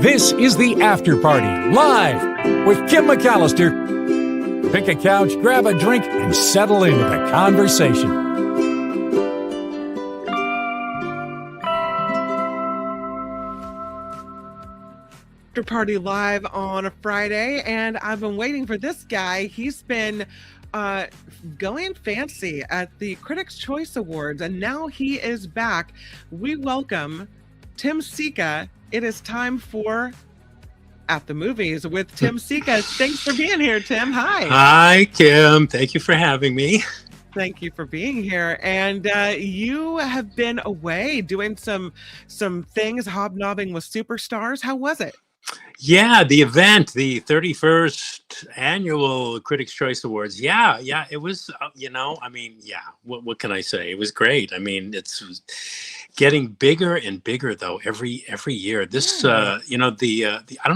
This is The After Party, live with Kim McAllister. Pick a couch, grab a drink, and settle into the conversation. After Party live on a Friday, and I've been waiting for this guy. He's been going fancy at the Critics' Choice Awards, and now he is back. We welcome Tim Sika. It is time for At the Movies with Tim Sika. Thanks for being here, Tim. Hi. Hi, Kim. Thank you for having me. Thank you for being here. And you have been away doing some things, hobnobbing with superstars. How was it? Yeah, the event, the 31st annual Critics' Choice Awards. Yeah, it was, what can I say? It was great. I mean, it's getting bigger and bigger, though, every year. This, I don't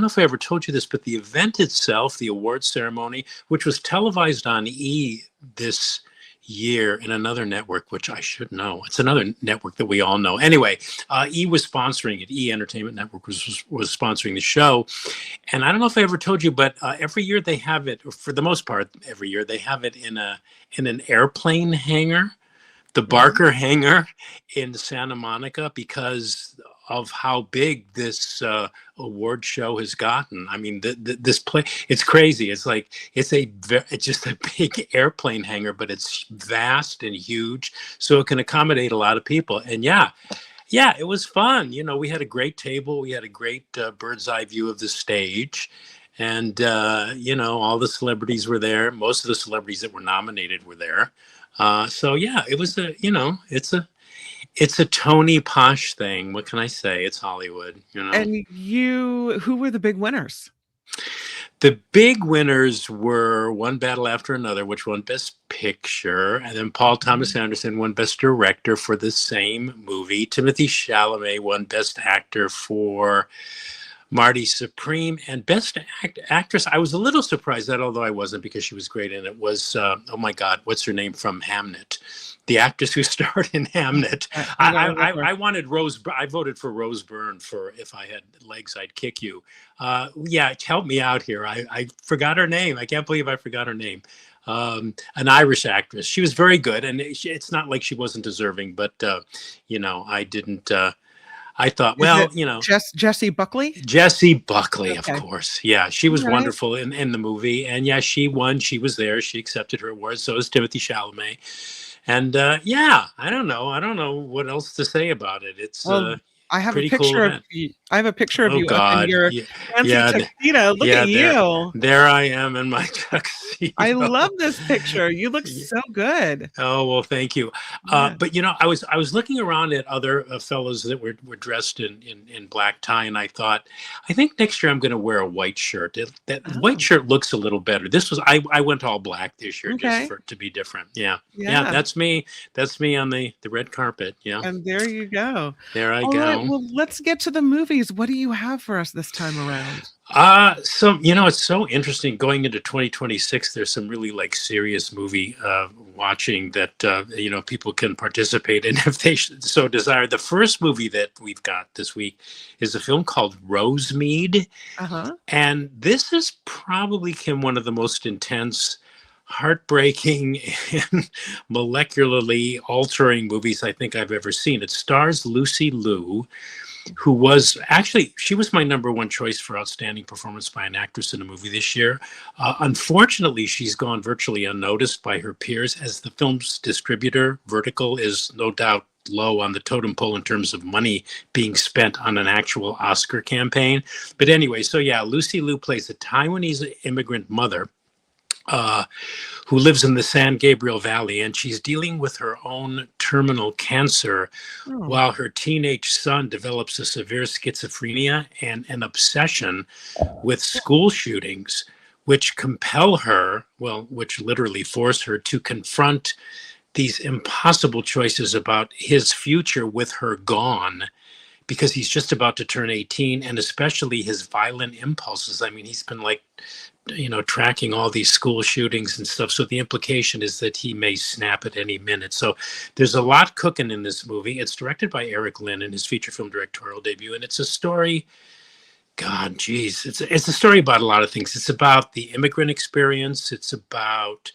know if I ever told you this, but the event itself, the award ceremony, which was televised on E! This year in another network, which I should know. It's another network that we all know. Anyway, E! was sponsoring it. E! Entertainment Network was sponsoring the show. And I don't know if I ever told you, but every year they have it, or for the most part, every year they have it in an airplane hangar, the Barker hangar in Santa Monica, because of how big this award show has gotten. I mean, this place, it's crazy. It's like, it's just a big airplane hangar, but it's vast and huge, so it can accommodate a lot of people. And yeah, it was fun. You know, we had a great table. We had a great bird's eye view of the stage. And, all the celebrities were there. Most of the celebrities that were nominated were there. So yeah, it was it's a Tony Posh thing. What can I say? It's Hollywood, And who were the big winners? The big winners were One Battle After Another, which won Best Picture, and then Paul Thomas Anderson won Best Director for the same movie. Timothée Chalamet won Best Actor for Marty Supreme, and Best Actress. I was a little surprised that, although I wasn't, because she was great in it, was, oh my God, what's her name from Hamnet? The actress who starred in Hamnet. I wanted Rose. I voted for Rose Byrne for If I Had Legs, I'd Kick You. Help me out here. I forgot her name. I can't believe I forgot her name. An Irish actress. She was very good, and it's not like she wasn't deserving, but I didn't. I thought, Jessie Buckley? Jessie Buckley, Okay. Of course. Yeah, she was Right. wonderful in the movie. And yeah, she won. She was there. She accepted her award. So is Timothée Chalamet. And I don't know what else to say about it. It's I have a pretty picture cool of event. you. I have a picture of Oh, you up God. in your fancy tuxedo. Look at you. There I am in my tuxedo. I love this picture. You look so good. Oh, well, thank you. Yeah. But I was looking around at other fellows that were dressed in black tie, and I thought, I think next year I'm going to wear a white shirt. That white shirt looks a little better. I went all black this year, Okay. just to be different. Yeah. Yeah. That's me. That's me on the red carpet. Yeah. And there you go. There I All go. right, well, let's get to the movies. What do you have for us this time around? So it's so interesting going into 2026. There's some really serious movie watching that people can participate in if they so desire. The first movie that we've got this week is a film called Rosemead, and this is probably, Kim, one of the most intense, heartbreaking, and molecularly altering movies I think I've ever seen. It stars Lucy Liu, who was she was my number one choice for outstanding performance by an actress in a movie this year. Unfortunately, she's gone virtually unnoticed by her peers, as the film's distributor, Vertical, is no doubt low on the totem pole in terms of money being spent on an actual Oscar campaign. But anyway, so yeah, Lucy Liu plays a Taiwanese immigrant mother who lives in the San Gabriel Valley, and she's dealing with her own terminal cancer while her teenage son develops a severe schizophrenia and an obsession with school shootings, which compel her, which literally force her to confront these impossible choices about his future with her gone, because he's just about to turn 18, and especially his violent impulses. I mean, he's been tracking all these school shootings and stuff. So the implication is that he may snap at any minute. So there's a lot cooking in this movie. It's directed by Eric Lin in his feature film directorial debut. And it's a story God, geez, it's a story about a lot of things. It's about the immigrant experience. It's about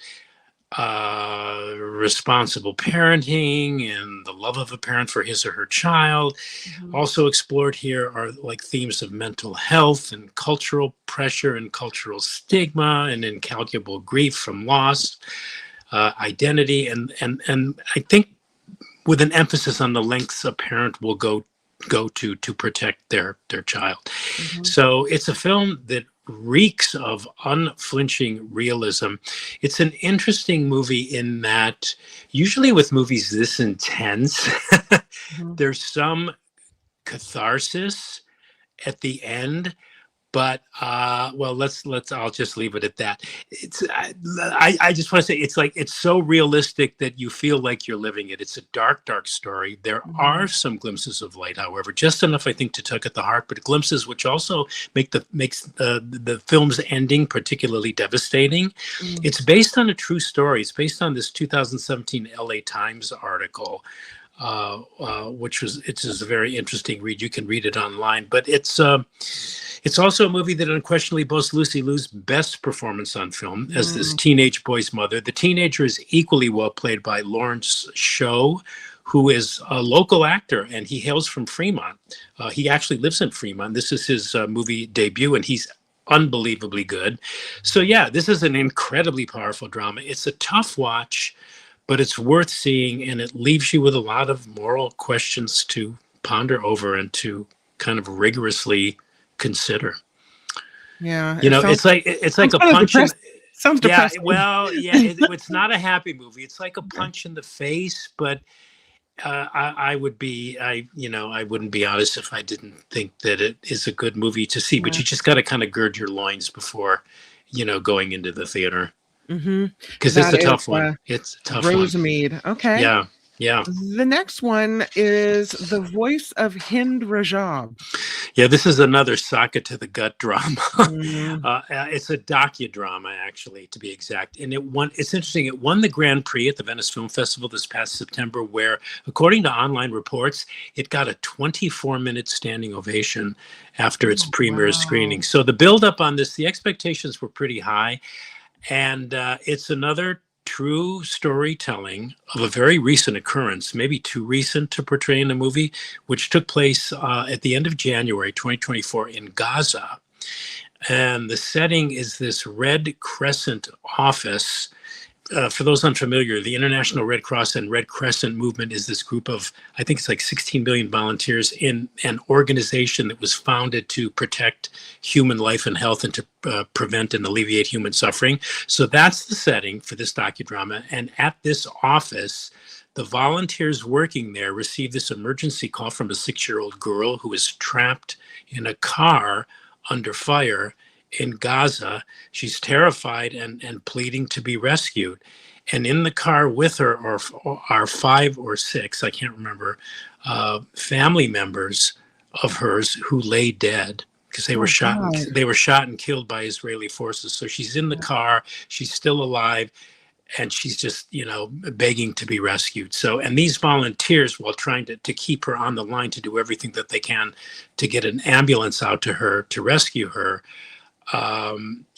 responsible parenting and the love of a parent for his or her child. Mhm. Also explored here are like themes of mental health and cultural pressure and cultural stigma and incalculable grief from loss, identity, and I think with an emphasis on the lengths a parent will go to protect their child. Mhm. So it's a film that reeks of unflinching realism. It's an interesting movie in that usually with movies this intense, Mhm. there's some catharsis at the end, but well, let's I'll just leave it at that. It's I just want to say it's like it's so realistic that you feel like you're living it. It's a dark story. There are Mhm. some glimpses of light, however, just enough I think to tug at the heart, but glimpses which also makes the film's ending particularly devastating. Mm. It's based on a true story. It's based on this 2017 LA Times article, which was it's just a very interesting read. You can read it online, but it's also a movie that unquestionably boasts Lucy Liu's best performance on film as this Mm. teenage boy's mother. The teenager is equally well played by Lawrence Sho, who is a local actor, and he hails from Fremont. He actually lives in Fremont. This is his movie debut, and he's unbelievably good. So yeah, this is an incredibly powerful drama. It's a tough watch, but it's worth seeing, and it leaves you with a lot of moral questions to ponder over and to kind of rigorously consider. Yeah, You it know, sounds it's like a kind of punch in. depressing. Sounds Yeah, depressing. well, yeah, it's not a happy movie. It's like a punch in the face, but I would be, I wouldn't be honest if I didn't think that it is a good movie to see. But Yeah. you just got to kind of gird your loins before, going into the theater Mhm. because it's That a is, tough one. It's a tough one. Rosemead. Okay. Yeah, yeah. The next one is The Voice of Hind Rajab. Yeah, this is another socket to the gut drama. Mm. It's a docudrama, actually, to be exact. And it's interesting, it won the Grand Prix at the Venice Film Festival this past September, where, according to online reports, it got a 24-minute standing ovation after its Oh, premiere wow. screening. So the buildup on this, the expectations were pretty high. And it's another true storytelling of a very recent occurrence, maybe too recent to portray in a movie, which took place at the end of January 2024 in Gaza. And the setting is this Red Crescent office. For those unfamiliar, the International Red Cross and Red Crescent movement is this group of, I think it's like 16 million volunteers in an organization that was founded to protect human life and health and to prevent and alleviate human suffering. So that's the setting for this docudrama. And at this office, the volunteers working there received this emergency call from a 6-year-old girl who was trapped in a car under fire in Gaza. She's terrified and pleading to be rescued. And in the car with her are 5 or 6, I can't remember, family members of hers who lay dead because they were Oh, shot and God. they were shot and killed by Israeli forces. So she's in the car, she's still alive, and she's just begging to be rescued. So, and these volunteers, while trying to keep her on the line, to do everything that they can to get an ambulance out to her to rescue her,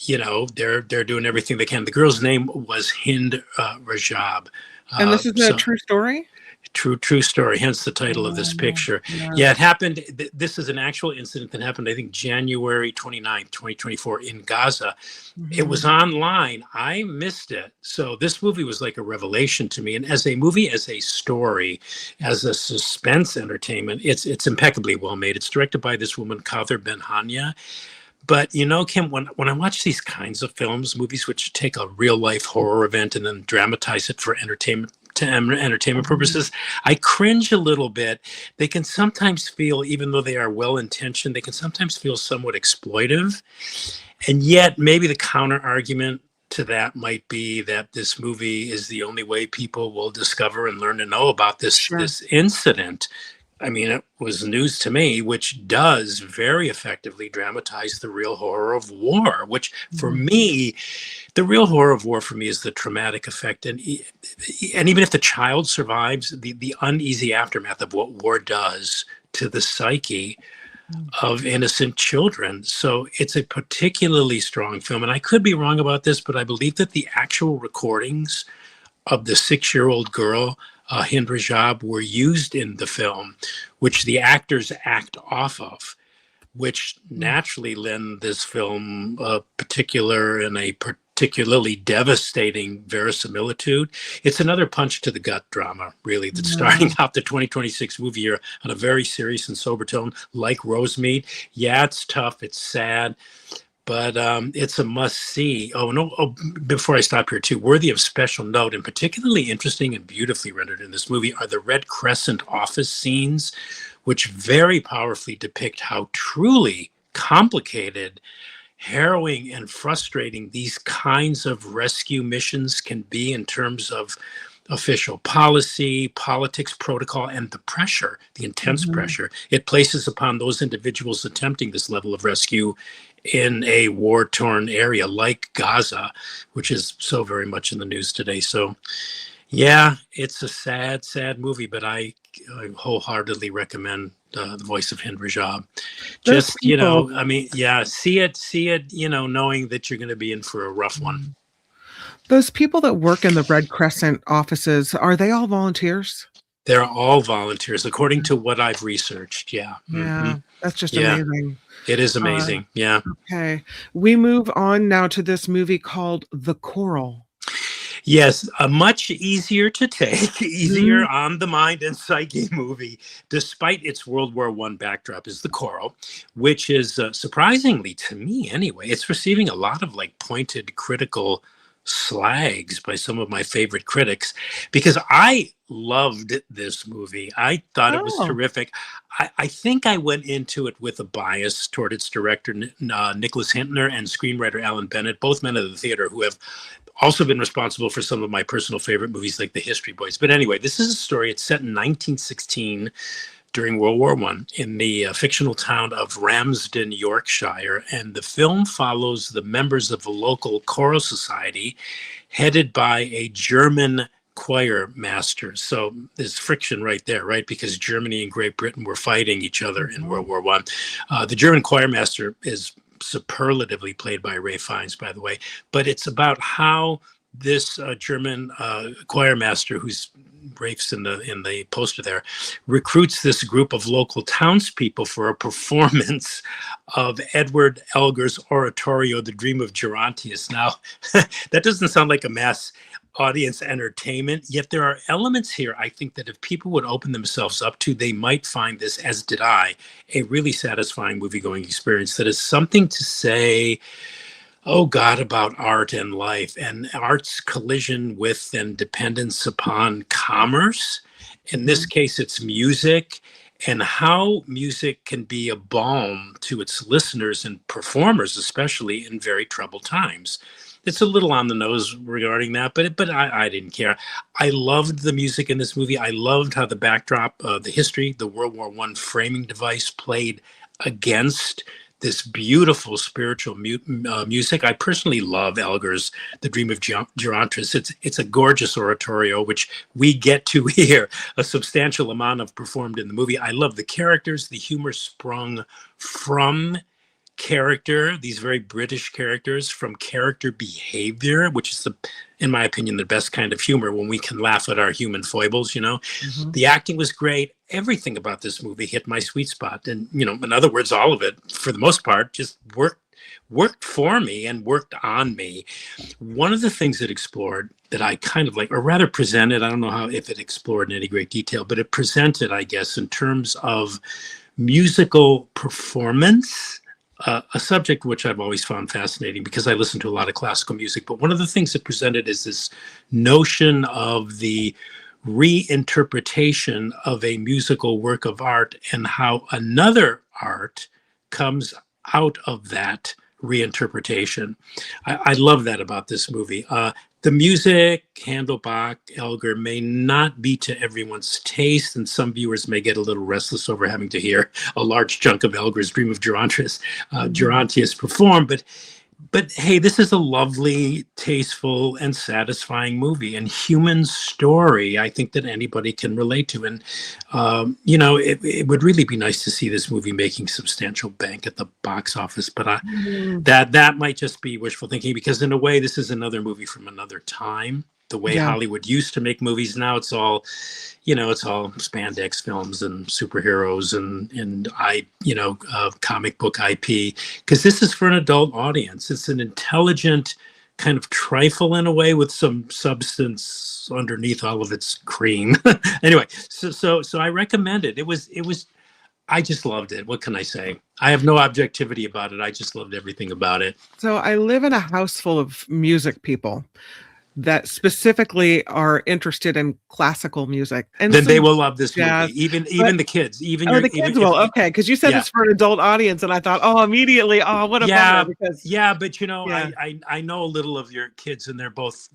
they're doing everything they can. The girl's name was Hind Rajab. And this is a So true story? true story, hence the title of this Oh, picture. yeah. Yeah, it happened. This is an actual incident that happened, I think, January 29th, 2024 in Gaza. It was Mhm. online. I missed it. So this movie was like a revelation to me. And as a movie, as a story, as a suspense entertainment, it's impeccably well made. It's directed by this woman, Kather Ben-Hania. But Kim, when I watch these kinds of films, movies which take a real life horror event and then dramatize it for entertainment Mhm. purposes, I cringe a little bit. They can sometimes feel, even though they are well intentioned, they can sometimes feel somewhat exploitive. And yet, maybe the counter argument to that might be that this movie is the only way people will discover and learn to know about Sure. this incident. I mean, it was news to me, which does very effectively dramatize the real horror of war, which for Mhm. me, the real horror of war for me is the traumatic effect. And even if the child survives, the uneasy aftermath of what war does to the psyche, of innocent children. So it's a particularly strong film. And I could be wrong about this, but I believe that the actual recordings of the 6-year-old girl, Hind Rajab, were used in the film, which the actors act off of, which naturally lend this film a particularly devastating verisimilitude. It's another punch to the gut drama, really, that's starting out the 2026 movie year on a very serious and sober tone, like Rosemead. Yeah, it's tough, it's sad, but it's a must-see. Before I stop here, too, worthy of special note and particularly interesting and beautifully rendered in this movie are the Red Crescent office scenes, which very powerfully depict how truly complicated, harrowing, and frustrating these kinds of rescue missions can be in terms of official policy, politics, protocol, and the pressure, the intense pressure it places upon those individuals attempting this level of rescue in a war-torn area like Gaza, which is so very much in the news today. So yeah, it's a sad, sad movie, but I wholeheartedly recommend The Voice of Hind Rajab. Just, I mean, yeah, see it, knowing that you're going to be in for a rough one. Those people that work in the Red Crescent offices, are they all volunteers? They're all volunteers, according to what I've researched. Yeah. Yeah, that's just amazing. It is amazing. Yeah. Okay. We move on now to this movie called The Coral. Yes, a much easier to take, easier on the mind and psyche movie, despite its World War I backdrop, is The Coral, which is surprisingly, to me anyway, it's receiving a lot of pointed critical slags by some of my favorite critics, because I loved this movie. I thought it was terrific. I think I went into it with a bias toward its director, Nicholas Hintner, and screenwriter Alan Bennett, both men of the theater who have also been responsible for some of my personal favorite movies like The History Boys. But anyway, this is a story. It's set in 1916 during World War I in the fictional town of Ramsden, Yorkshire. And the film follows the members of a local choral society headed by a German choir master. So there's friction right there, right? Because Germany and Great Britain were fighting each other in World War I. The German choir master is superlatively played by Ray Fiennes, by the way, but it's about how this German choir master, who's Rafe's in the poster there, recruits this group of local townspeople for a performance of Edward Elgar's oratorio, The Dream of Gerontius. Now, that doesn't sound like a mass audience entertainment, yet there are elements here I think that if people would open themselves up to, they might find this, as did I, a really satisfying movie-going experience that has something to say, oh God, about art and life, and art's collision with and dependence upon commerce. In this case, it's music, and how music can be a balm to its listeners and performers, especially in very troubled times. It's a little on the nose regarding that, but I didn't care. I loved the music in this movie. I loved how the backdrop, the history, the World War I framing device played against this beautiful spiritual music. I personally love Elgar's The Dream of Gerontius. It's a gorgeous oratorio, which we get to hear a substantial amount of performed in the movie. I love the characters. The humor sprung from character, these very British characters, from character behavior, which is, in my opinion, the best kind of humor, when we can laugh at our human foibles. The acting was great. Everything about this movie hit my sweet spot, and in other words, all of it, for the most part, just worked for me and worked on me. One of the things it explored that I kind of like, or rather presented, I don't know if it explored in any great detail, but it presented, I guess, in terms of musical performance, a subject which I've always found fascinating because I listen to a lot of classical music. But one of the things it presented is this notion of the reinterpretation of a musical work of art and how another art comes out of that reinterpretation. I love that about this movie. The music, Handel, Bach, Elgar, may not be to everyone's taste, and some viewers may get a little restless over having to hear a large chunk of Elgar's Dream of Gerontius perform, but But hey, this is a lovely, tasteful, and satisfying movie and human story. I think that anybody can relate to, and it would really be nice to see this movie making substantial bank at the box office. But Mm, that might just be wishful thinking, because in a way, this is another movie from another time. The way yeah. Hollywood used to make movies, now it's all spandex films and superheroes and comic book IP, because this is for an adult audience. It's an intelligent kind of trifle in a way with some substance underneath all of its cream. Anyway, so I recommend it. It was I just loved it. What can I say? I have no objectivity about it. I just loved everything about it. So I live in a house full of music people that specifically are interested in classical music and Then they some will love this jazz. movie. Even But the kids. Even oh, the kids will. Okay, because you said yeah. it's for an adult audience, and I thought, oh, immediately, oh, what a Yeah, bummer. Because yeah, but yeah, I know a little of your kids, and they're both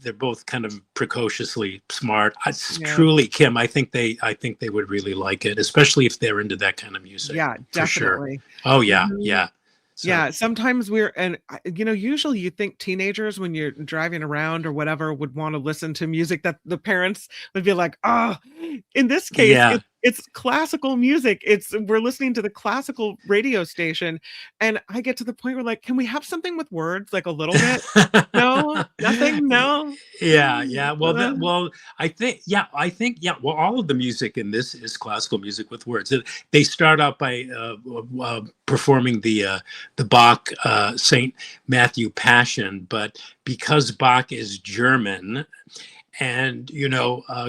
kind of precociously smart. It's yeah, truly, Kim. I think they would really like it, especially if they're into that kind of music. yeah, For sure. definitely. Oh yeah, Mhm. yeah. So Yeah, sometimes usually you think teenagers, when you're driving around or whatever, would want to listen to music that the parents would be like, oh, in this case, yeah. it's classical music. We're listening to the classical radio station. And I get to the point where, like, can we have something with words, like a little bit? No, nothing, no. Yeah, yeah. Uh, I think, yeah. Well, all of the music in this is classical music with words. They start out by performing the Bach Saint Matthew Passion, but because Bach is German, and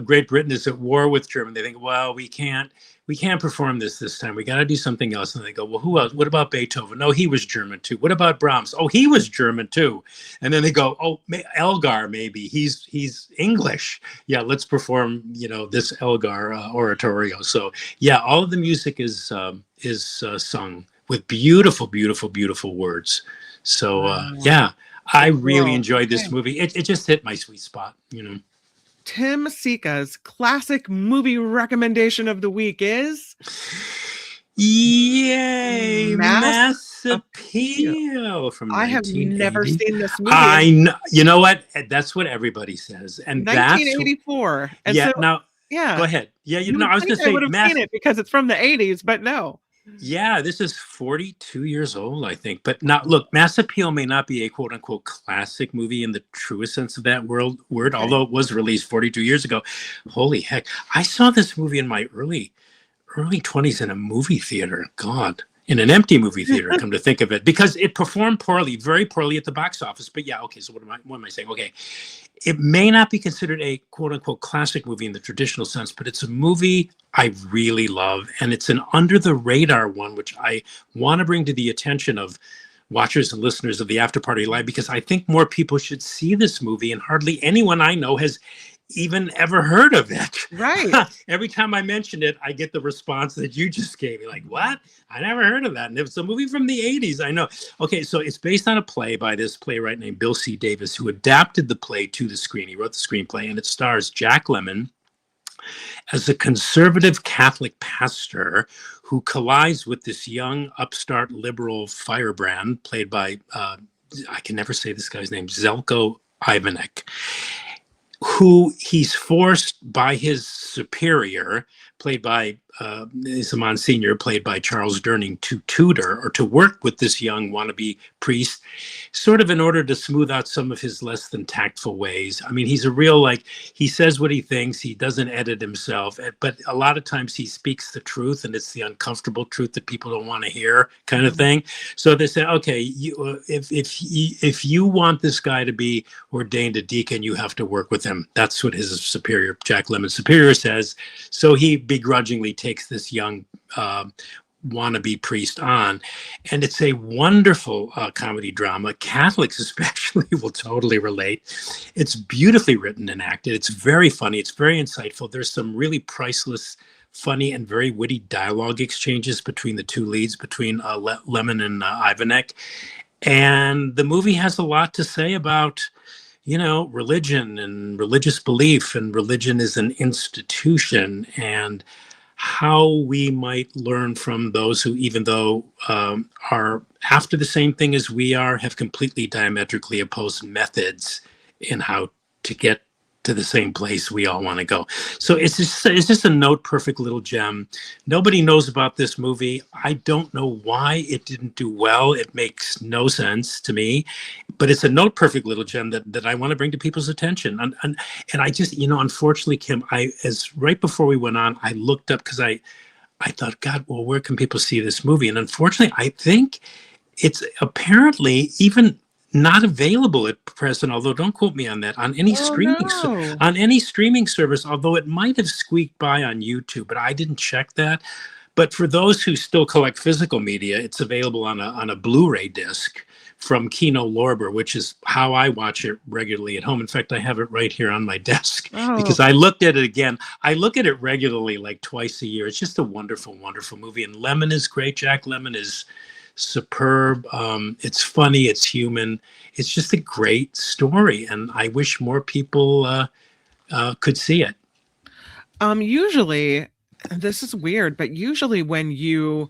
Great Britain is at war with Germany, they think, well, we can't perform this time. We got to do something else. And they go, well, who else? What about Beethoven? No, he was German too. What about Brahms? Oh, he was German too. And then they go, oh, Elgar, maybe he's English. Yeah, let's perform this Elgar oratorio. So yeah, all of the music is sung with beautiful, beautiful, beautiful words. So wow, yeah, I really cool. enjoyed this Okay. movie. It just hit my sweet spot. Tim Sika's classic movie recommendation of the week is Yay! Mass Mass Appeal. Appeal from I have never 1980. seen this movie I in know. You know what? That's what everybody says, and that's 1984. And yeah. so, Now, yeah, go ahead. Yeah, you would I was think gonna I say would have Mass. seen it because it's from the 80s, but no. Yeah, this is 42 years old, I think. But now, look, Mass Appeal may not be a quote unquote classic movie in the truest sense of that word, Okay. although it was released 42 years ago. Holy heck! I saw this movie in my early 20s in a movie theater. God, in an empty movie theater, come to think of it, because it performed poorly, very poorly at the box office. But yeah, okay, so what am I saying? Okay, it may not be considered a quote unquote classic movie in the traditional sense, but it's a movie I really love. And it's an under the radar one, which I want to bring to the attention of watchers and listeners of the After Party Live, because I think more people should see this movie, and hardly anyone I know has even ever heard of it. Right. Every time I mention it, I get the response that you just gave me, like, what? I never heard of that. And it was a movie from the 80s. I know. Okay, so it's based on a play by this playwright named Bill C. Davis, who adapted the play to the screen. He wrote the screenplay, and it stars Jack Lemmon as a conservative Catholic pastor who collides with this young upstart liberal firebrand played by, I can never say this guy's name, Zelko Ivanek, who he's forced by his superior, played by is a Monsignor, played by Charles Durning, to tutor or to work with this young wannabe priest, sort of in order to smooth out some of his less than tactful ways. I mean, he's a real, he says what he thinks, he doesn't edit himself, but a lot of times he speaks the truth, and it's the uncomfortable truth that people don't want to hear, kind of thing. So they say, okay, if you want this guy to be ordained a deacon, you have to work with him. That's what his superior, Jack Lemmon's superior, says. So he begrudgingly takes this young wannabe priest on, and it's a wonderful comedy drama. Catholics especially will totally relate. It's beautifully written and acted. It's very funny. It's very insightful. There's some really priceless, funny, and very witty dialogue exchanges between the two leads, between Lemmon and Ivanek. And the movie has a lot to say about religion and religious belief, and religion is an institution, and how we might learn from those who, even though are after the same thing as we are, have completely diametrically opposed methods in how to get to the same place we all want to go. So it's just a note perfect little gem. Nobody knows about this movie. I don't know why it didn't do well. It makes no sense to me, but it's a note perfect little gem that I want to bring to people's attention. And I just, unfortunately, Kim, as right before we went on, I looked up because I thought, God, well, where can people see this movie? And unfortunately, I think it's apparently even not available at present, although don't quote me on that, on any no. on any streaming service, although it might have squeaked by on YouTube, but I didn't check that. But for those who still collect physical media, it's available on a Blu-ray disc from Kino Lorber, which is how I watch it regularly at home. In fact, I have it right here on my desk because I looked at it again. I look at it regularly, like twice a year. It's just a wonderful, wonderful movie. And Lemmon is great. Jack Lemmon is superb. It's funny. It's human. It's just a great story. And I wish more people could see it. Usually, this is weird, but usually when you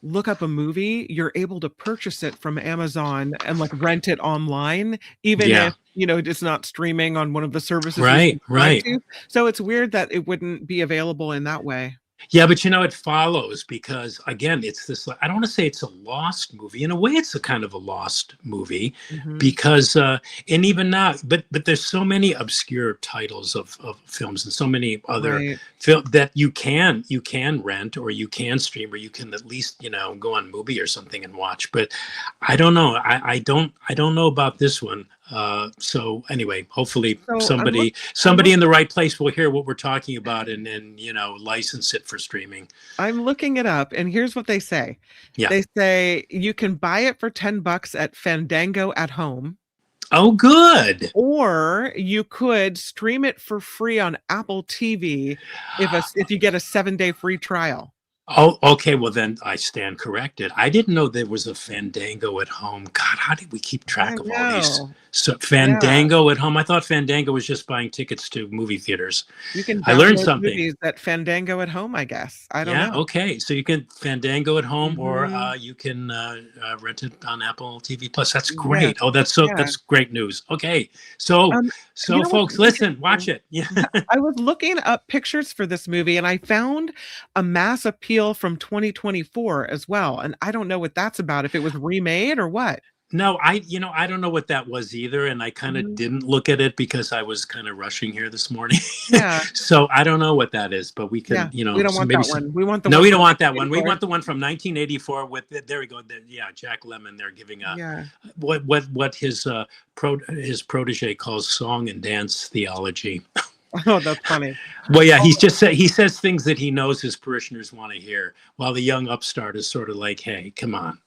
look up a movie, you're able to purchase it from Amazon and like rent it online, even if it's not streaming on one of the services. Right. So it's weird that it wouldn't be available in that way. Yeah, but it follows because, again, it's this, I don't want to say it's a lost movie. In a way, it's a kind of a lost movie because, and even now, but there's so many obscure titles of films and so many other films that you can rent or you can stream or you can at least, go on Mubi or something and watch. But I don't know. I don't know about this one. So anyway, hopefully somebody in the right place will hear what we're talking about and license it for streaming. I'm looking it up, and here's what they say. Yeah. They say you can buy it for $10 at Fandango at home. Oh, good. Or you could stream it for free on Apple TV if you get a 7-day free trial. Oh, okay. Well, then I stand corrected. I didn't know there was a Fandango at home. God, how did we keep track of all these? So Fandango at home. I thought Fandango was just buying tickets to movie theaters. You can. I learned something. Movies at Fandango at home, I guess. I don't know. Yeah. Okay. So you can Fandango at home, or you can rent it on Apple TV Plus. That's great. Oh, that's great news. Okay. So folks, listen, watch it. Yeah. I was looking up pictures for this movie, and I found a mass appeal from 2024 as well, and I don't know what that's about, if it was remade or what. No, I don't know what that was either, and I kind of didn't look at it because I was kind of rushing here this morning. Yeah. So I don't know what that is, but we can, we don't want that one. We want the we don't want that one. We want the one from 1984 with there we go. Jack Lemmon. They're giving what his protege calls song and dance theology. Oh, that's funny. Well, yeah, he says things that he knows his parishioners want to hear, while the young upstart is sort of like, hey, come on,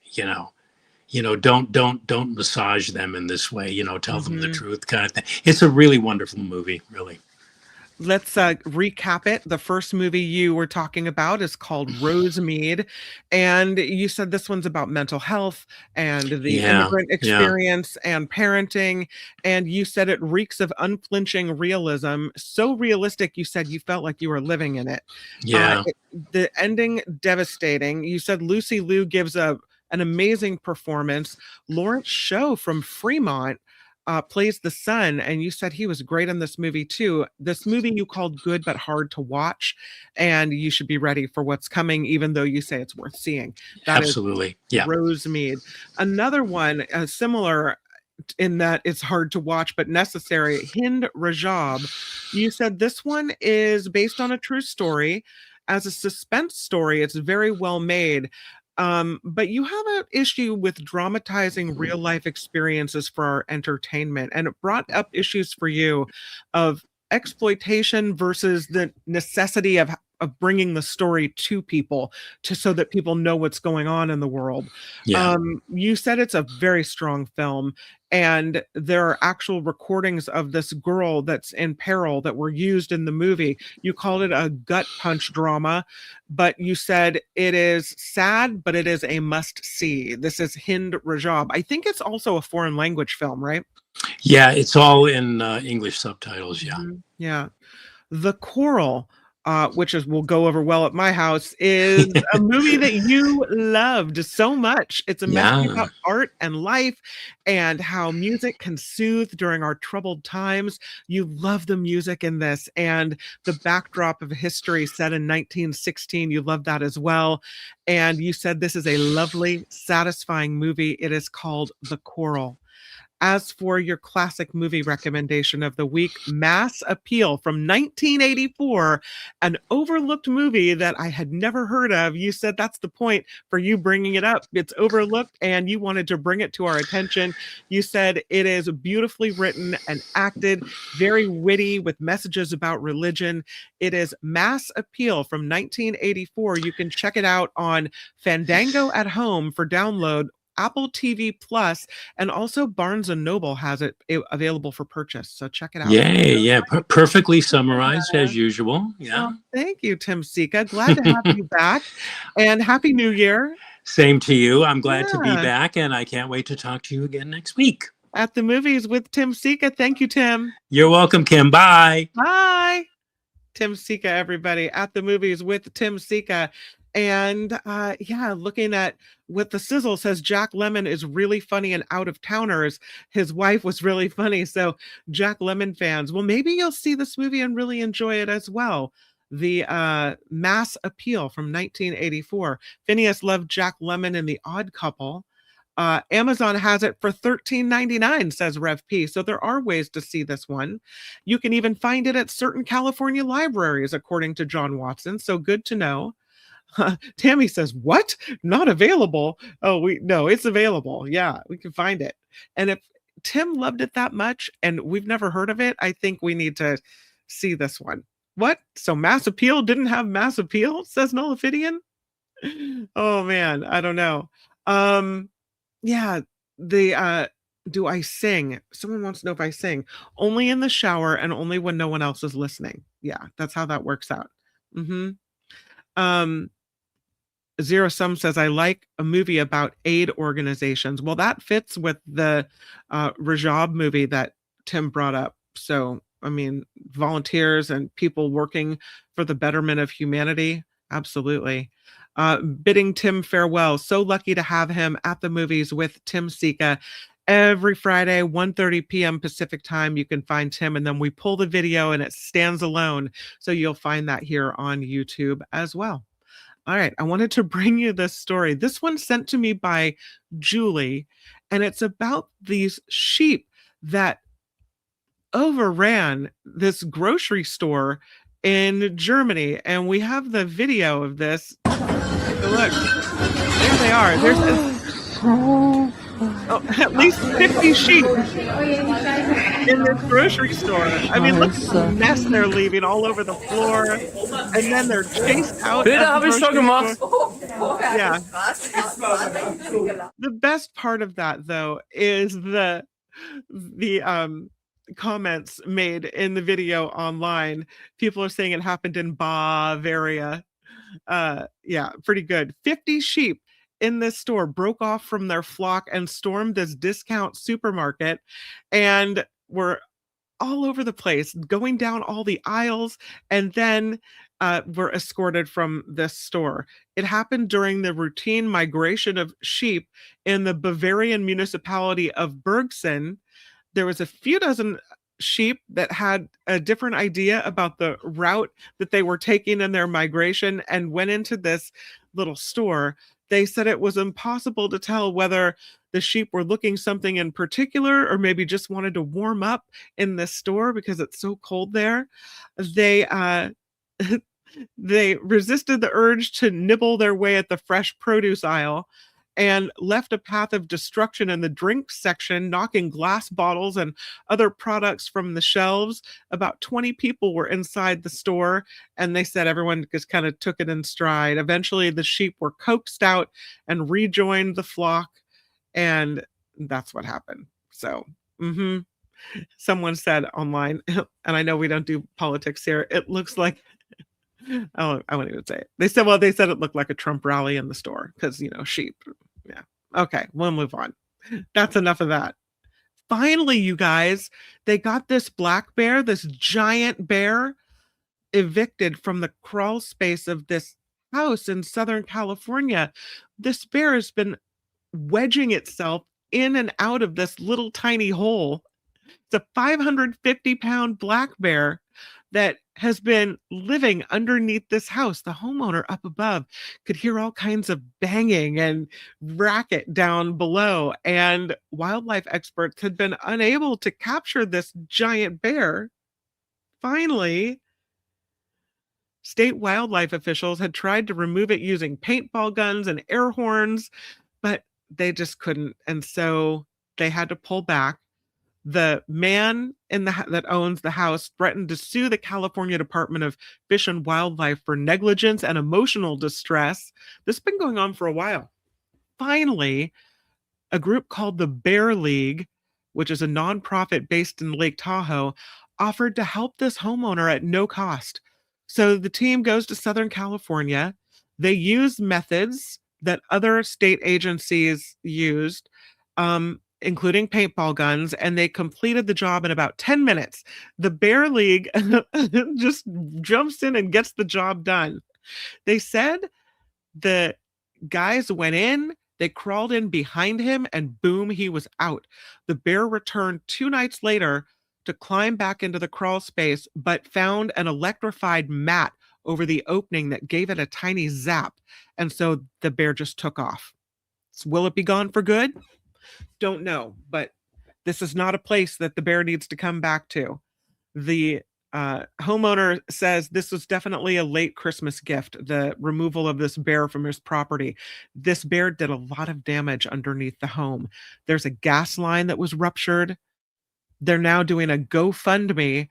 don't massage them in this way, tell them the truth kind of thing. It's a really wonderful movie, really. Let's recap it. The first movie you were talking about is called Rosemead, and you said this one's about mental health and the immigrant experience and parenting, and you said it reeks of unflinching realism. So realistic, you said you felt like you were living in it. Yeah. The ending devastating. You said Lucy Liu gives an amazing performance. Lawrence Shaw from Fremont plays the son, and you said he was great in this movie too. This movie you called good but hard to watch, and you should be ready for what's coming, even though you say it's worth seeing. That Absolutely. Yeah. Rosemead. Another one similar in that it's hard to watch but necessary, Hind Rajab. You said this one is based on a true story. As a suspense story, it's very well made. But you have an issue with dramatizing real life experiences for our entertainment, and it brought up issues for you of exploitation versus the necessity of bringing the story to people so that people know what's going on in the world. Yeah. You said it's a very strong film, and there are actual recordings of this girl that's in peril that were used in the movie. You called it a gut punch drama, but you said it is sad, but it is a must see. This is Hind Rajab. I think it's also a foreign language film, right? Yeah, it's all in English subtitles. Yeah. Yeah. The Coral. which will go over well at my house, is a movie that you loved so much. It's a message Yeah. about art and life and how music can soothe during our troubled times. You love the music in this and the backdrop of history set in 1916. You love that as well. And you said this is a lovely, satisfying movie. It is called The Coral. As for your classic movie recommendation of the week, Mass Appeal from 1984, an overlooked movie that I had never heard of. You said that's the point for you bringing it up. It's overlooked and you wanted to bring it to our attention. You said it is beautifully written and acted, very witty with messages about religion. It is Mass Appeal from 1984. You can check it out on Fandango at Home for download, Apple TV Plus, and also Barnes and Noble has it available for purchase. So check it out. Yay, yeah, perfectly summarized as usual. Yeah. Well, thank you, Tim Sika. Glad to have you back, and Happy New Year. Same to you. I'm glad to be back, and I can't wait to talk to you again next week. At the Movies with Tim Sika. Thank you, Tim. You're welcome, Kim. Bye. Bye. Tim Sika, everybody. At the Movies with Tim Sika. And looking at what the sizzle says, Jack Lemmon is really funny and out of towners. His wife was really funny. So Jack Lemmon fans, well, maybe you'll see this movie and really enjoy it as well. The Mass Appeal from 1984. Phineas loved Jack Lemmon in The Odd Couple. Amazon has it for $13.99, says Rev P. So there are ways to see this one. You can even find it at certain California libraries, according to John Watson. So good to know. Tammy says, what? Not available? Oh, no, it's available. Yeah, we can find it. And if Tim loved it that much and we've never heard of it, I think we need to see this one. What? So Mass Appeal didn't have Mass Appeal, says Nullifidian? Oh man, I don't know. Do I sing? Someone wants to know if I sing. Only in the shower and only when no one else is listening. Yeah, that's how that works out. Zero Sum says, I like a movie about aid organizations. Well, that fits with the Rajab movie that Tim brought up. So, I mean, volunteers and people working for the betterment of humanity. Absolutely. Bidding Tim farewell. So lucky to have him at the Movies with Tim Sika. Every Friday, 1:30 p.m. Pacific time, you can find Tim, and then we pull the video and it stands alone. So you'll find that here on YouTube as well. All right, I wanted to bring you this story. This one's sent to me by Julie, and it's about these sheep that overran this grocery store in Germany. And we have the video of this. Take a look. There they are. There's at least 50 sheep in this grocery store. I mean, look at the mess they're leaving all over the floor. And then they're chased out. Yeah. The best part of that, though, is the comments made in the video online. People are saying it happened in Bavaria. Pretty good. 50 sheep in this store broke off from their flock and stormed this discount supermarket and were all over the place, going down all the aisles, and then were escorted from this store. It happened during the routine migration of sheep in the Bavarian municipality of Bergsen. There was a few dozen sheep that had a different idea about the route that they were taking in their migration and went into this little store. They said it was impossible to tell whether the sheep were looking something in particular or maybe just wanted to warm up in this store because it's so cold there. They they resisted the urge to nibble their way at the fresh produce aisle and left a path of destruction in the drinks section, knocking glass bottles and other products from the shelves. About 20 people were inside the store, and they said everyone just kind of took it in stride. Eventually, the sheep were coaxed out and rejoined the flock, and that's what happened. So, someone said online, and I know we don't do politics here, it looks like, oh, I won't even say it. They said it looked like a Trump rally in the store because, sheep. Yeah. Okay, we'll move on. That's enough of that. Finally, you guys, they got this black bear, this giant bear evicted from the crawl space of this house in Southern California. This bear has been wedging itself in and out of this little tiny hole. It's a 550-pound black bear that has been living underneath this house. The homeowner up above could hear all kinds of banging and racket down below, and wildlife experts had been unable to capture this giant bear. Finally, state wildlife officials had tried to remove it using paintball guns and air horns, but they just couldn't. And so they had to pull back. The man that owns the house threatened to sue the California Department of Fish and Wildlife for negligence and emotional distress. This has been going on for a while. Finally, a group called the Bear League, which is a nonprofit based in Lake Tahoe, offered to help this homeowner at no cost. So the team goes to Southern California. They use methods that other state agencies used, including paintball guns, and they completed the job in about 10 minutes. The Bear League just jumps in and gets the job done. They said the guys went in, they crawled in behind him, and boom, he was out. The bear returned 2 nights later to climb back into the crawl space, but found an electrified mat over the opening that gave it a tiny zap. And so the bear just took off. So will it be gone for good? Don't know, but this is not a place that the bear needs to come back to. The homeowner says this was definitely a late Christmas gift, the removal of this bear from his property. This bear did a lot of damage underneath the home. There's a gas line that was ruptured. They're now doing a GoFundMe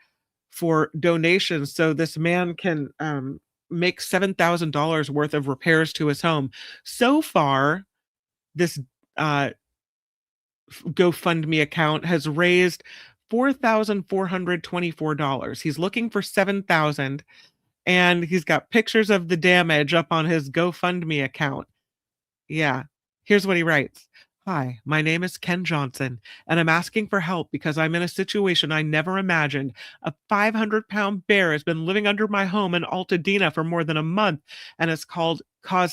for donations so this man can make $7,000 worth of repairs to his home. So far, this GoFundMe account has raised $4,424. He's looking for $7,000, and he's got pictures of the damage up on his GoFundMe account. Yeah, here's what he writes. Hi, my name is Ken Johnson, and I'm asking for help because I'm in a situation I never imagined. A 500-pound bear has been living under my home in Altadena for more than a month and has caused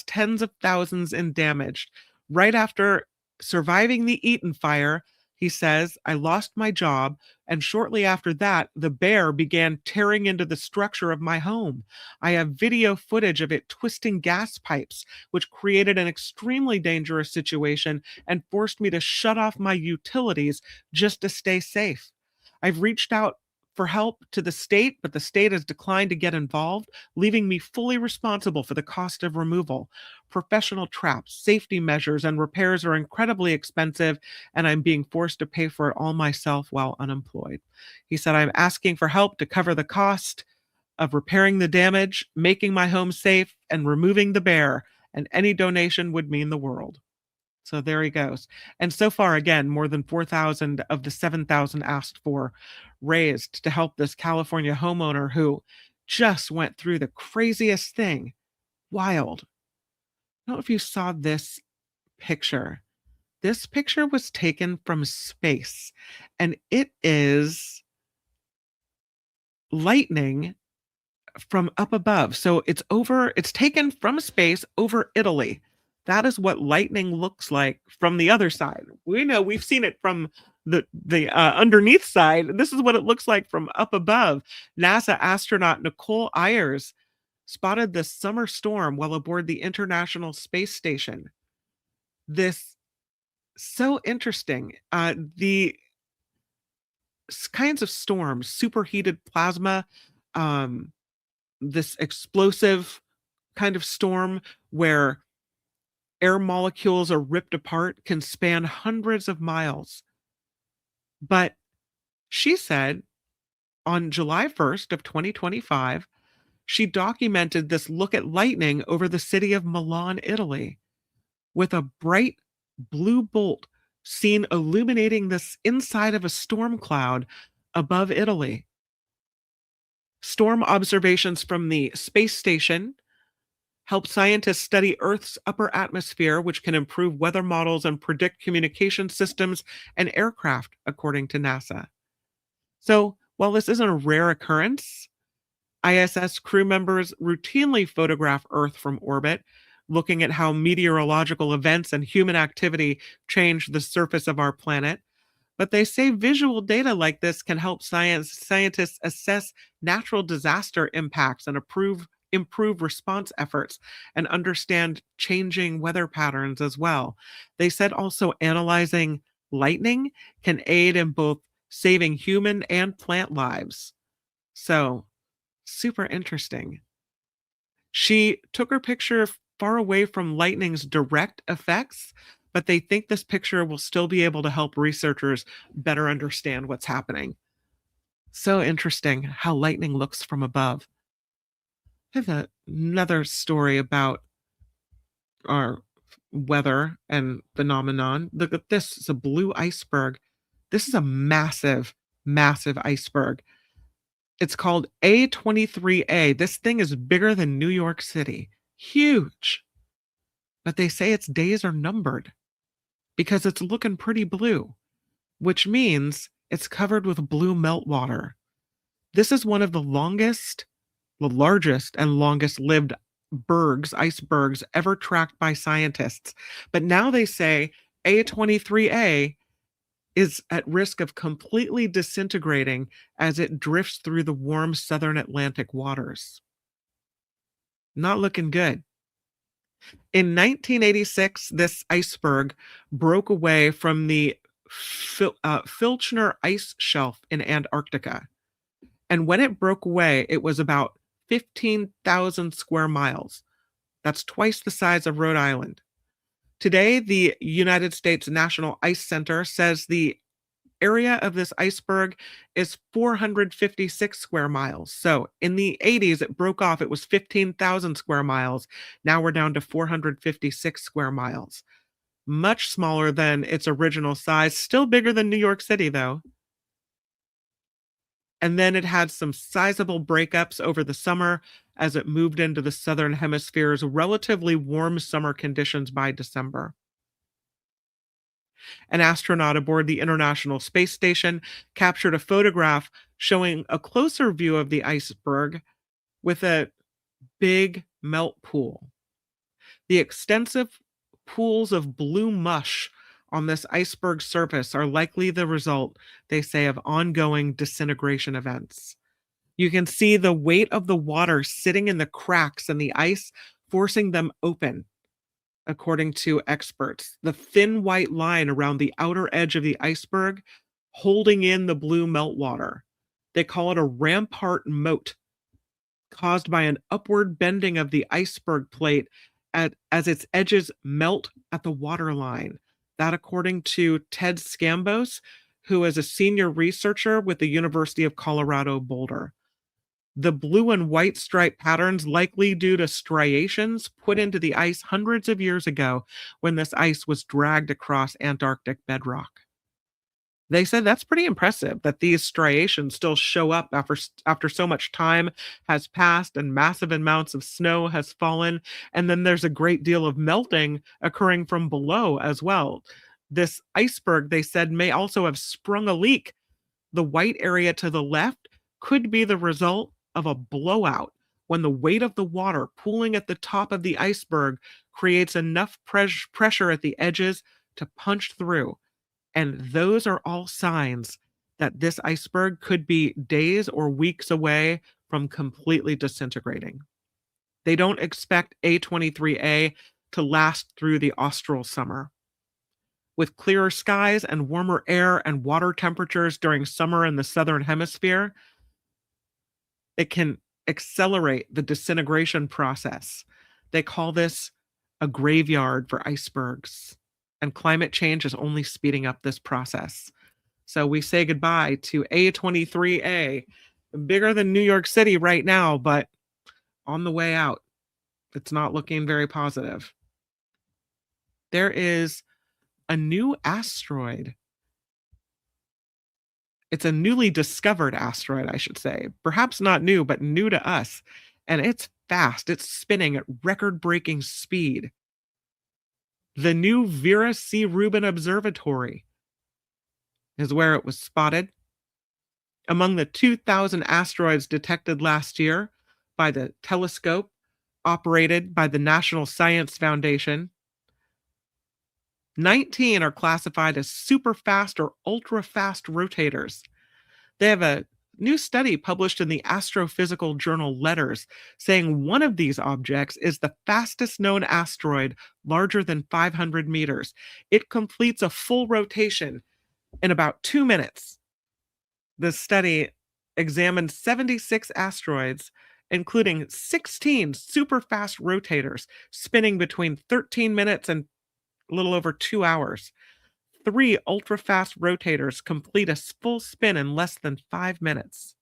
tens of thousands in damage. Right after surviving the Eaton fire, he says, I lost my job, and shortly after that, the bear began tearing into the structure of my home. I have video footage of it twisting gas pipes, which created an extremely dangerous situation and forced me to shut off my utilities just to stay safe. I've reached out for help to the state, but the state has declined to get involved, leaving me fully responsible for the cost of removal. Professional traps, safety measures, and repairs are incredibly expensive, and I'm being forced to pay for it all myself while unemployed. He said, I'm asking for help to cover the cost of repairing the damage, making my home safe, and removing the bear, and any donation would mean the world. So there he goes. And so far, again, more than 4,000 of the 7,000 asked for raised to help this California homeowner who just went through the craziest thing. Wild. I don't know if you saw this picture. This picture was taken from space, and it is lightning from up above. So it's taken from space over Italy. That is what lightning looks like from the other side. We know, we've seen it from the underneath side. This is what it looks like from up above. NASA astronaut Nicole Ayers spotted the summer storm while aboard the International Space Station. This so interesting. The kinds of storms, superheated plasma, this explosive kind of storm where air molecules are ripped apart, can span hundreds of miles. But she said on July 1st of 2025, she documented this look at lightning over the city of Milan, Italy, with a bright blue bolt seen illuminating this inside of a storm cloud above Italy. Storm observations from the space station help scientists study Earth's upper atmosphere, which can improve weather models and predict communication systems and aircraft, according to NASA. So while this isn't a rare occurrence, ISS crew members routinely photograph Earth from orbit, looking at how meteorological events and human activity change the surface of our planet. But they say visual data like this can help scientists assess natural disaster impacts and improve response efforts and understand changing weather patterns as well. They said also analyzing lightning can aid in both saving human and plant lives. So, super interesting. She took her picture far away from lightning's direct effects, but they think this picture will still be able to help researchers better understand what's happening. So interesting how lightning looks from above. I have another story about our weather and phenomenon. Look at this. It's a blue iceberg. This is a massive, massive iceberg. It's called A23A. This thing is bigger than New York City. Huge. But they say its days are numbered because it's looking pretty blue, which means it's covered with blue meltwater. This is one of the largest and longest lived icebergs ever tracked by scientists. But now they say A23A is at risk of completely disintegrating as it drifts through the warm southern Atlantic waters. Not looking good. In 1986, this iceberg broke away from the Filchner ice shelf in Antarctica. And when it broke away, it was about 15,000 square miles. That's twice the size of Rhode Island. Today, the United States National Ice Center says the area of this iceberg is 456 square miles. So in the 80s, it broke off. It was 15,000 square miles. Now we're down to 456 square miles. Much smaller than its original size. Still bigger than New York City, though. And then it had some sizable breakups over the summer as it moved into the southern hemisphere's relatively warm summer conditions by December. An astronaut aboard the International Space Station captured a photograph showing a closer view of the iceberg with a big melt pool. The extensive pools of blue mush on this iceberg surface are likely the result, they say, of ongoing disintegration events. You can see the weight of the water sitting in the cracks in the ice, forcing them open, according to experts. The thin white line around the outer edge of the iceberg holding in the blue meltwater. They call it a rampart moat, caused by an upward bending of the iceberg plate as its edges melt at the waterline. That, according to Ted Scambos, who is a senior researcher with the University of Colorado Boulder. The blue and white stripe patterns likely due to striations put into the ice hundreds of years ago when this ice was dragged across Antarctic bedrock. They said that's pretty impressive that these striations still show up after so much time has passed and massive amounts of snow has fallen, and then there's a great deal of melting occurring from below as well. This iceberg, they said, may also have sprung a leak. The white area to the left could be the result of a blowout when the weight of the water pooling at the top of the iceberg creates enough pressure at the edges to punch through. And those are all signs that this iceberg could be days or weeks away from completely disintegrating. They don't expect A23A to last through the austral summer. With clearer skies and warmer air and water temperatures during summer in the southern hemisphere, it can accelerate the disintegration process. They call this a graveyard for icebergs. And climate change is only speeding up this process. So we say goodbye to A23A, bigger than New York City right now, but on the way out. It's not looking very positive. There is a new asteroid. It's a newly discovered asteroid, I should say. Perhaps not new, but new to us. And it's fast. It's spinning at record-breaking speed. The new Vera C. Rubin Observatory is where it was spotted. Among the 2,000 asteroids detected last year, by the telescope operated by the National Science Foundation. 19 are classified as super fast or ultra fast rotators. They have a new study published in the astrophysical journal Letters saying one of these objects is the fastest known asteroid larger than 500 meters. It completes a full rotation in about 2 minutes. The study examined 76 asteroids, including 16 super fast rotators spinning between 13 minutes and a little over 2 hours. 3 ultra-fast rotators complete a full spin in less than 5 minutes.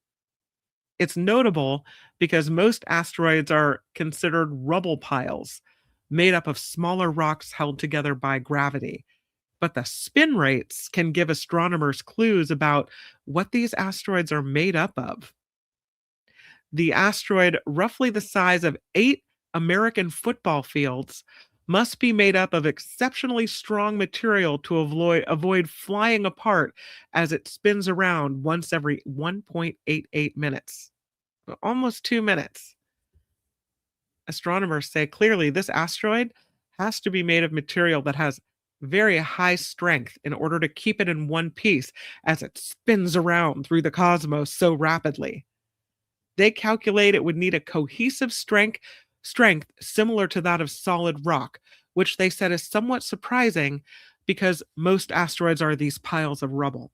It's notable because most asteroids are considered rubble piles, made up of smaller rocks held together by gravity. But the spin rates can give astronomers clues about what these asteroids are made up of. The asteroid, roughly the size of 8 American football fields, must be made up of exceptionally strong material to avoid flying apart as it spins around once every 1.88 minutes. Almost 2 minutes. Astronomers say clearly this asteroid has to be made of material that has very high strength in order to keep it in one piece as it spins around through the cosmos so rapidly. They calculate it would need a cohesive strength similar to that of solid rock, which they said is somewhat surprising because most asteroids are these piles of rubble.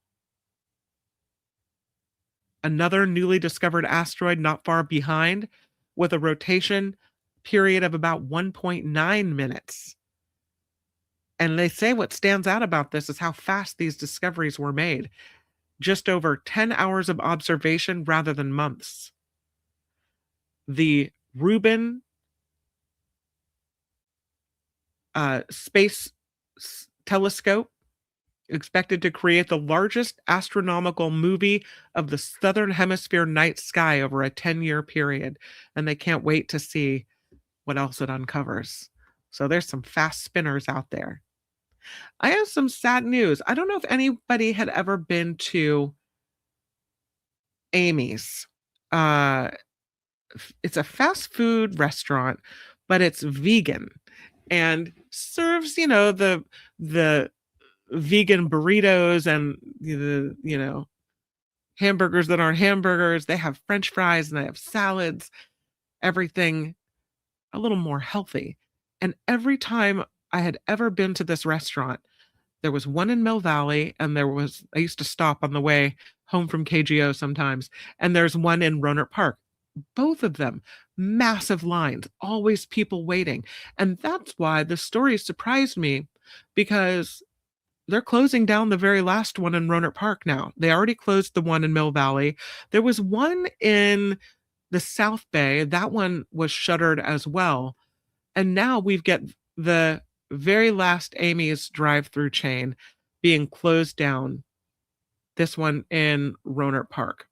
Another newly discovered asteroid not far behind with a rotation period of about 1.9 minutes. And they say what stands out about this is how fast these discoveries were made. Just over 10 hours of observation rather than months. The Rubin Space Telescope expected to create the largest astronomical movie of the Southern Hemisphere night sky over a 10-year period. And they can't wait to see what else it uncovers. So there's some fast spinners out there. I have some sad news. I don't know if anybody had ever been to Amy's. It's a fast food restaurant, but it's vegan and serves, the vegan burritos and the hamburgers that aren't hamburgers. They have French fries and they have salads, everything a little more healthy. And every time I had ever been to this restaurant, there was one in Mill Valley, and I used to stop on the way home from KGO sometimes, and there's one in Rohnert Park. Both of them, massive lines, always people waiting. And that's why the story surprised me, because they're closing down the very last one in Rohnert Park now. They already closed the one in Mill Valley. There was one in the South Bay. That one was shuttered as well. And now we've got the very last Amy's drive-through chain being closed down. This one in Rohnert Park.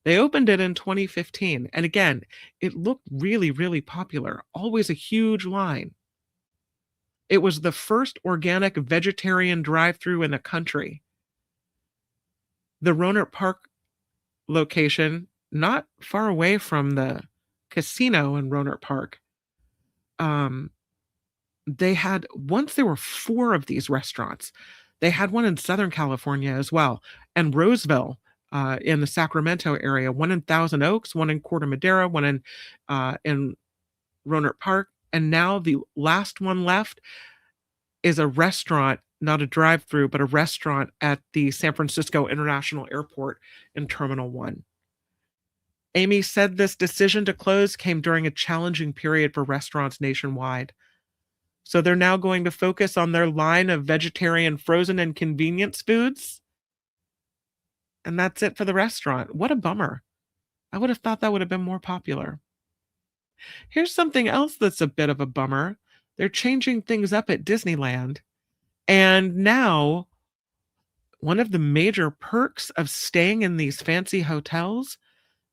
They opened it in 2015. And again, it looked really, really popular. Always a huge line. It was the first organic vegetarian drive-through in the country. The Rohnert Park location, not far away from the casino in Rohnert Park, once there were 4 of these restaurants. They had one in Southern California as well, and Roseville in the Sacramento area, one in Thousand Oaks, one in Corte Madera, one in Rohnert Park, and now the last one left is a restaurant, not a drive-through, but a restaurant at the San Francisco International Airport in Terminal 1. Amy said this decision to close came during a challenging period for restaurants nationwide. So they're now going to focus on their line of vegetarian frozen and convenience foods. And that's it for the restaurant. What a bummer. I would have thought that would have been more popular. Here's something else that's a bit of a bummer. They're changing things up at Disneyland. And now, one of the major perks of staying in these fancy hotels,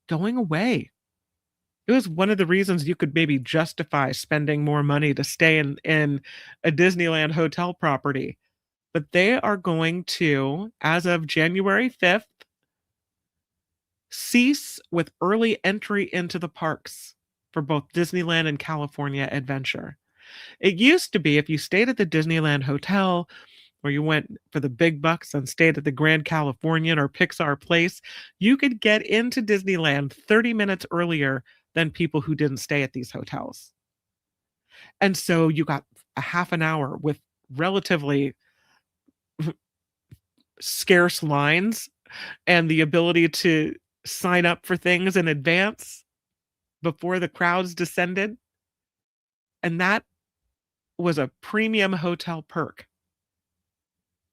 going away. It was one of the reasons you could maybe justify spending more money to stay in a Disneyland hotel property. But they are going to, as of January 5th, cease with early entry into the parks for both Disneyland and California Adventure. It used to be if you stayed at the Disneyland Hotel or you went for the big bucks and stayed at the Grand Californian or Pixar Place, you could get into Disneyland 30 minutes earlier than people who didn't stay at these hotels. And so you got a half an hour with relatively scarce lines and the ability to sign up for things in advance before the crowds descended. And that was a premium hotel perk.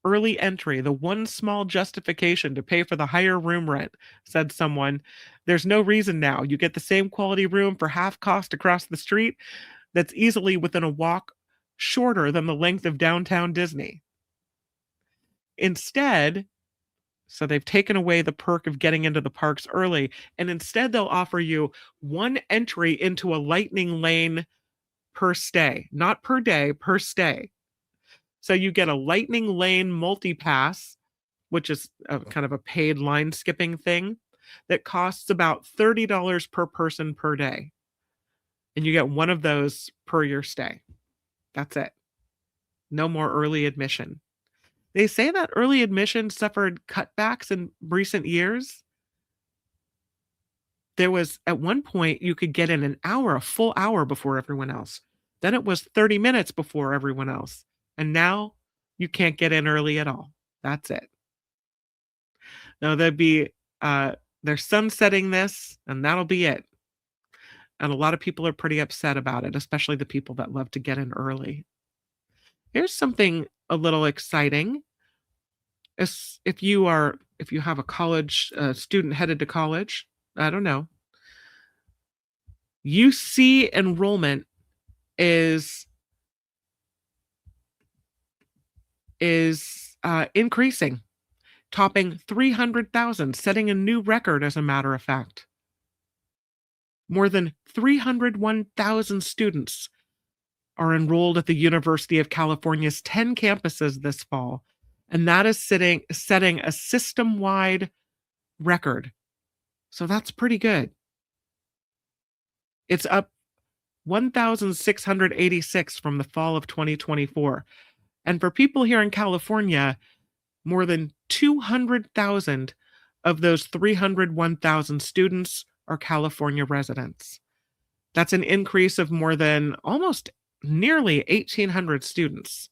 Early entry, the one small justification to pay for the higher room rent, said someone. There's no reason now. You get the same quality room for half cost across the street that's easily within a walk shorter than the length of downtown Disney. Instead, so they've taken away the perk of getting into the parks early, and instead they'll offer you one entry into a lightning lane per stay, not per day, per stay. So you get a lightning lane multi-pass, which is kind of a paid line skipping thing that costs about $30 per person per day. And you get one of those per your stay. That's it. No more early admission. They say that early admission suffered cutbacks in recent years. There was, at one point, you could get in an hour, a full hour before everyone else. Then it was 30 minutes before everyone else. And now you can't get in early at all. That's it. Now they're sunsetting this, and that'll be it. And a lot of people are pretty upset about it, especially the people that love to get in early. Here's something a little exciting. If you have a college student headed to college, I don't know. UC enrollment is increasing, topping 300,000, setting a new record, as a matter of fact. More than 301,000 students are enrolled at the University of California's 10 campuses this fall, and that is setting a system-wide record. So that's pretty good. It's up 1,686 from the fall of 2024. And for people here in California, more than 200,000 of those 301,000 students are California residents. That's an increase of more than almost nearly 1,800 students.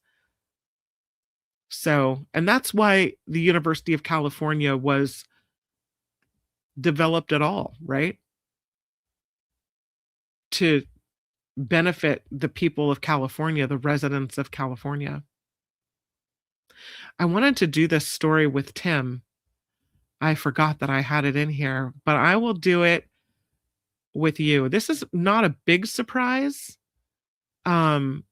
So, and that's why the University of California was developed at all, right? To benefit the people of California, the residents of California. I wanted to do this story with Tim. I forgot that I had it in here, but I will do it with you. This is not a big surprise. It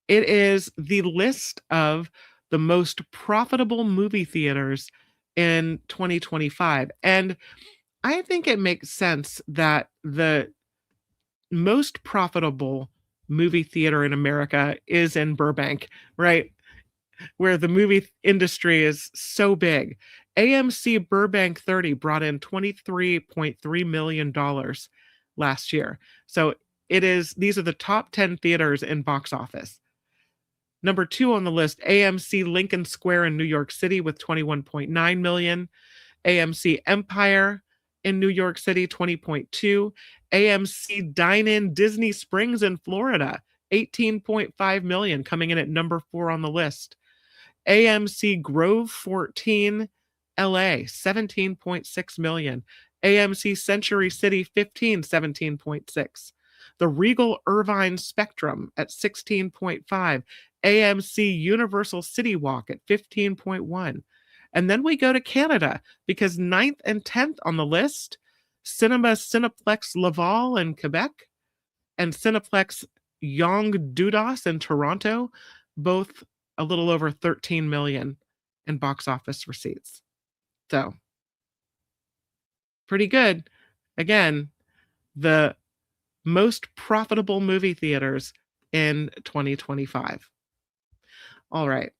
is the list of the most profitable movie theaters in 2025. And I think it makes sense that the most profitable movie theater in America is in Burbank, right? Where the movie industry is so big. AMC Burbank 30 brought in $23.3 million last year. So these are the top 10 theaters in box office. Number 2 on the list, AMC Lincoln Square in New York City with $21.9 million. AMC Empire in New York City, $20.2. AMC Dine-In Disney Springs in Florida, $18.5 million, coming in at number 4 on the list. AMC Grove 14 LA, $17.6 million. AMC Century City 15, $17.6. The Regal Irvine Spectrum at $16.5. AMC Universal City Walk at $15.1. And then we go to Canada, because 9th and 10th on the list, Cineplex Laval in Quebec and Cineplex Yonge-Dundas in Toronto, both a little over 13 million in box office receipts. So, pretty good. Again, the most profitable movie theaters in 2025. All right.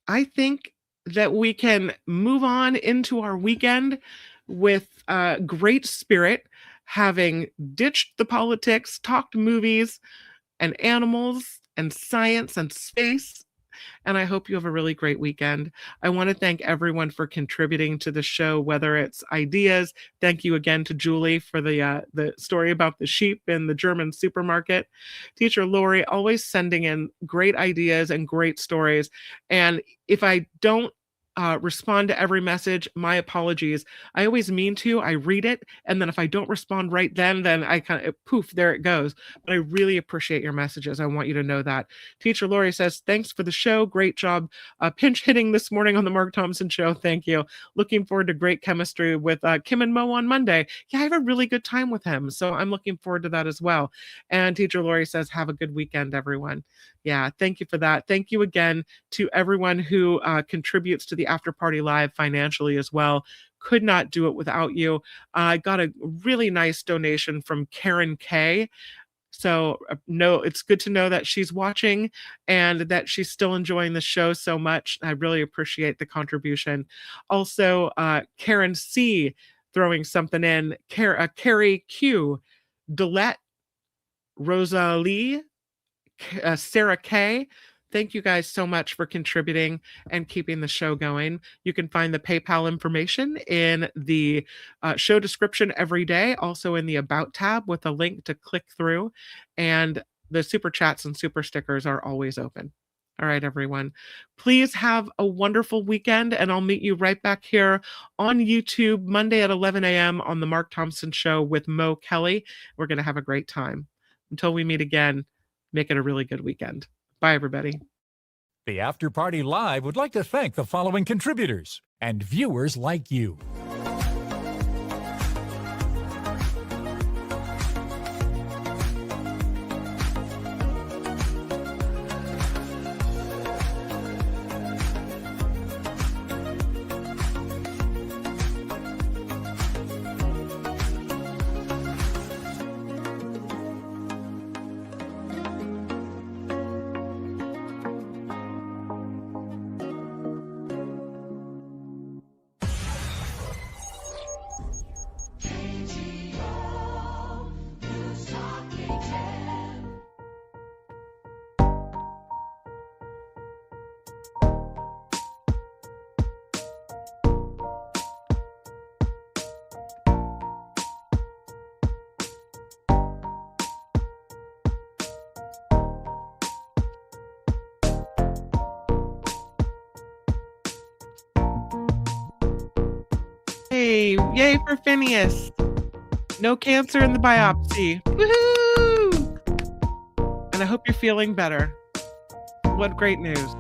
I think that we can move on into our weekend with great spirit, having ditched the politics, talked movies and animals and science and space. And I hope you have a really great weekend. I want to thank everyone for contributing to the show, whether it's ideas. Thank you again to Julie for the story about the sheep in the German supermarket. Teacher Lori always sending in great ideas and great stories. And if I don't respond to every message, my apologies. I always mean to. I read it, and then if I don't respond right then I kind of poof, there it goes. But I really appreciate your messages. I want you to know that. Teacher Lori says, thanks for the show. Great job pinch hitting this morning on the Mark Thompson Show. Thank you. Looking forward to great chemistry with Kim and Mo on Monday. Yeah, I have a really good time with him, so I'm looking forward to that as well. And Teacher Lori says, have a good weekend, everyone. Yeah, thank you for that. Thank you again to everyone who contributes to the After Party Live financially as well. Could not do it without you. I got a really nice donation from Karen K. So it's good to know that she's watching and that she's still enjoying the show so much. I really appreciate the contribution. Also, Karen C throwing something in. Carrie Q, Delette, Rosalie, Sarah K. Thank you guys so much for contributing and keeping the show going. You can find the PayPal information in the show description every day, also in the About tab with a link to click through. And the super chats and super stickers are always open. All right, everyone. Please have a wonderful weekend, and I'll meet you right back here on YouTube Monday at 11 a.m. on The Mark Thompson Show with Mo Kelly. We're going to have a great time. Until we meet again, make it a really good weekend. Bye, everybody. The After Party Live would like to thank the following contributors and viewers like you. Hey, yay for Phineas. No cancer in the biopsy. Woohoo! And I hope you're feeling better. What great news.